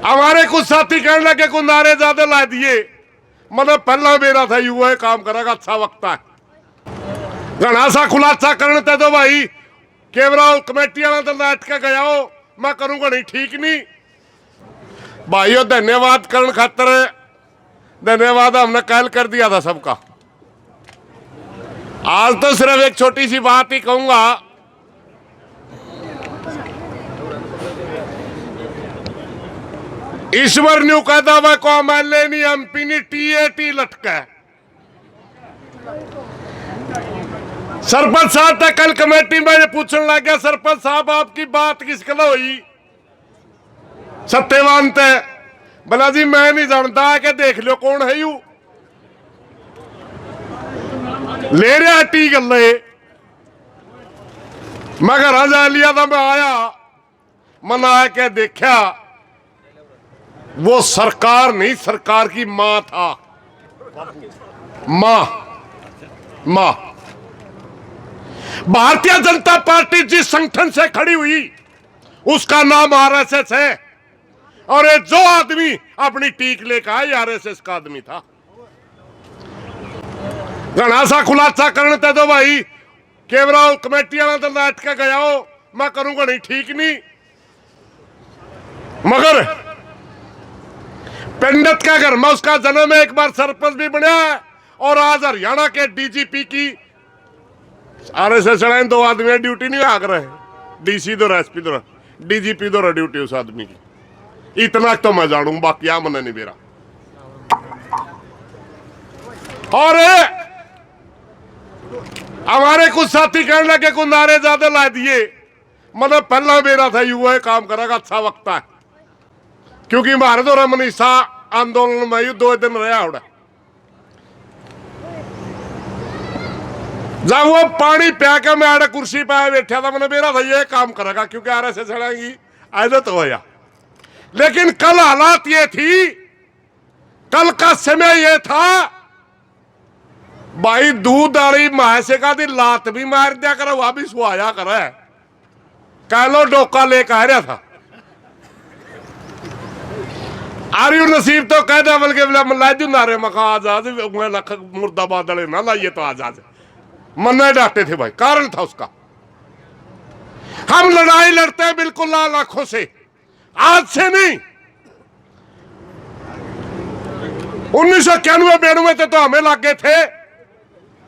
हमारे कुछ साथी कहने लगे को नारे ज्यादा ला दिए, मतलब पहला मेरा था युवा काम करेगा अच्छा वक्त है घना सा खुलासा करने ते दो भाई केवरा कमेटी वाला तो बैठ के गया हो मैं करूंगा नहीं ठीक नहीं भाइयों धन्यवाद करने खातर धन्यवाद हमने कल कर दिया था सबका। आज तो सिर्फ एक छोटी सी बात ही कहूंगा, ईश्वर न्यू कहता हुआ को एमएलए नहीं एमपी नहीं टीएटी लटका है। सरपंच साहब तक कल कमेटी में पूछने लग गया सरपंच साहब आपकी बात किस कला हुई सत्यवान ते बोला जी मैं नहीं जानता कि देख लो कौन है यू ले रहा टी गले मैं घर जा लिया था मैं आया मन आया के देखा वो सरकार नहीं सरकार की मां था मां मां भारतीय जनता पार्टी जिस संगठन से खड़ी हुई उसका नाम आरएसएस है और ये जो आदमी अपनी टीक लेकर आया आरएसएस का आदमी था। घना सा खुलासा करने ते दो भाई केवरा कमेटी वाला तो बैठ के गया हो मैं करूंगा नहीं ठीक नहीं मगर पंडित का घर में उसका जन्म है एक बार सरपंच भी बना और आज हरियाणा के डीजीपी की आरएसएस दो आदमी ड्यूटी नहीं आग रहे डीसी दो एसपी दो डीजीपी दो ड्यूटी उस आदमी की इतना तो मैं जानू बाकी आ मन नहीं मेरा। और हमारे कुछ साथी कहने लगे को नारे ज्यादा ला दिए, मतलब पहला मेरा था युवा काम करेगा अच्छा वक्त है क्योंकि हमारे दौरा मनीषा आंदोलन में 2 दिन रहा उड़ा जब वो पानी प्या के मैं आड़े कुर्सी पे बैठा था मैंने मेरा था ये काम करेगा क्योंकि आरएसएस चढ़ेगी आदत होया। लेकिन कल हालात ये थी कल का समय ये था भाई दूध वाली महासे का दी लात भी मार दिया करे वह भी सुहाया करे कह लो डोका लेकर आ रहा था आर्यू नसीब तो कह दिया बल्कि लाजू नारे मखा आजाद लख मुर्दाबाद ना लाइए तो आजाद मन्ना डांटे थे भाई कारण था उसका। हम लड़ाई लड़ते हैं बिल्कुल लाल आंखों से आज से नहीं 1991-92 से तो हमें लगे थे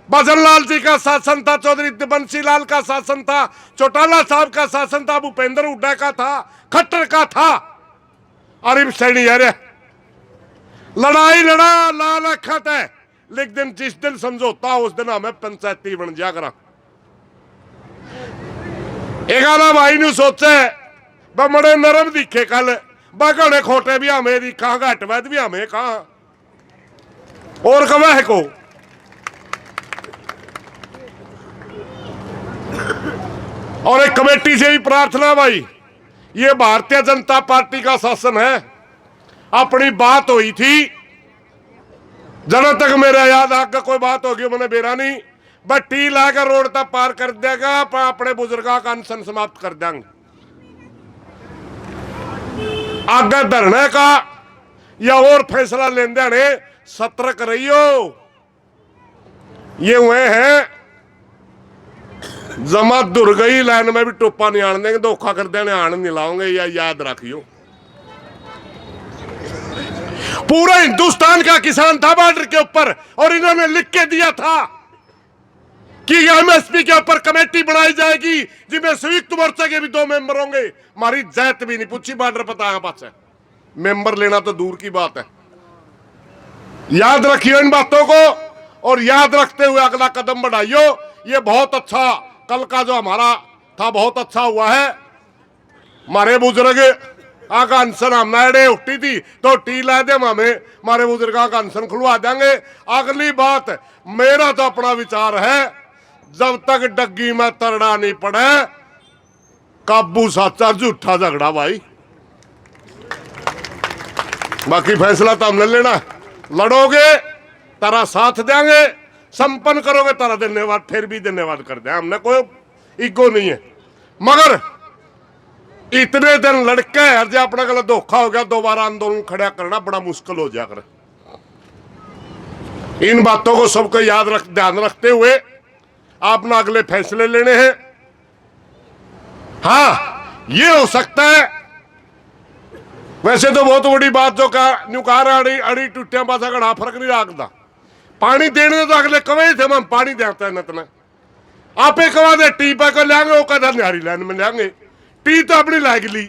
भजन लाल जी का शासन था चौधरी बंसी लाल का शासन था चौटाला साहब का शासन था भूपेंद्र हुड्डा का था खट्टर का था अरिब सैनी अरे लड़ाई लड़ा लाल अखत है लेकिन जिस दिन समझौता उस दिन हमें पंचायती बन जा करा। एक आला भाई ने सोचे बड़े नरम दिखे कल बड़े खोटे भी हमें दिखा घट वैद भी हमें कहा और कवा है को और एक कमेटी से भी प्रार्थना भाई ये भारतीय जनता पार्टी का शासन है अपनी बात हुई थी जहां तक मेरा याद आगे कोई बात होगी मैंने बेरा नहीं बट टी लाकर रोड तक पार कर देगा अपने बुजुर्गों का अनशन समाप्त कर देंगे आगे धरने का या और फैसला लेने ने सतर्क रहियो ये हुए हैं जमा दुर गई लाइन में भी टोपा नहीं आने देंगे धोखा कर देने आने नहीं लाओगे या याद रखियो पूरा हिंदुस्तान का किसान था बॉर्डर के ऊपर और इन्होंने लिख के दिया था कि एमएसपी के ऊपर कमेटी बनाई जाएगी जिसमें संयुक्त मोर्चा के भी 2 मेंबर होंगे हमारी जात भी नहीं पूछी बॉर्डर पता है पास है मेंबर लेना तो दूर की बात है। याद रखियो इन बातों को और याद रखते हुए अगला कदम बढ़ाइयो। ये बहुत अच्छा कल का जो हमारा था बहुत अच्छा हुआ है हमारे बुजुर्ग आका अनशन हमने उठी थी तो टी ला दे हमें हमारे बुजुर्ग का अनशन खुलवा देंगे। अगली बात मेरा तो अपना विचार है जब तक डग्गी में तरड़ा नहीं पड़े काबू साचा झूठा झगड़ा भाई बाकी फैसला तो हमने लेना लड़ोगे तारा साथ देंगे संपन्न करोगे तारा धन्यवाद फिर भी धन्यवाद कर दे हमने कोई ईगो नहीं है मगर इतने दिन लड़के है जो अपना गलत धोखा हो गया, दोबारा आंदोलन खड़ा करना बड़ा मुश्किल हो जाकर। इन बातों को सबको ध्यान रखते हुए आपने अगले फैसले लेने हैं। हाँ, ये हो सकता है, वैसे तो बहुत बड़ी बात जो अड़ी अड़ी टूटिया पासा घड़ा फर्क नहीं रखता। पानी देने तो अगले कवे थे, मैं पानी देता है नतना आपे कवा दे टी पे को लेंगे, वो कहता न्यारी लाइन में लेंगे, टी तो अपनी लाग ली।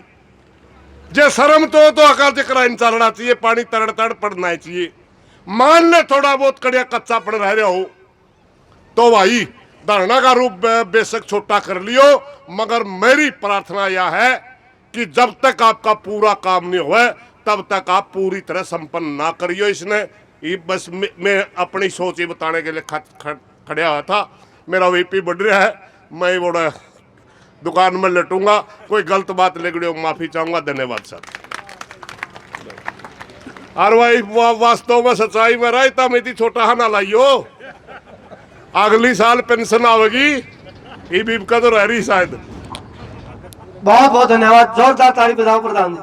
जे शर्म तो अकाल चक्रा इन चलना चाहिए, पानी तड़ तड़ पड़ना चाहिए। मान ले थोड़ा बहुत कड़िया कच्चा पड़ रहे हो तो भाई धरना का रूप बेशक छोटा कर लियो, मगर मेरी प्रार्थना यह है कि जब तक आपका पूरा काम नहीं हुआ तब तक आप पूरी तरह संपन्न ना करियो। इसने ये बस मैं अपनी सोच ही बताने के लिए खड़ा हुआ था। मेरा वीपी बढ़ रहा है, मैं बड़ा दुकान में लटूंगा, कोई गलत बात निकली माफी चाहूंगा। धन्यवाद सर। और भाई वास्तव में सच्चाई में रहता मैं थी छोटा ना लाइयो, अगली साल पेंशन आवेगी, ई बीप का तो रह रही शायद। बहुत बहुत धन्यवाद, जोरदार ताली बजाओ प्रधान जी।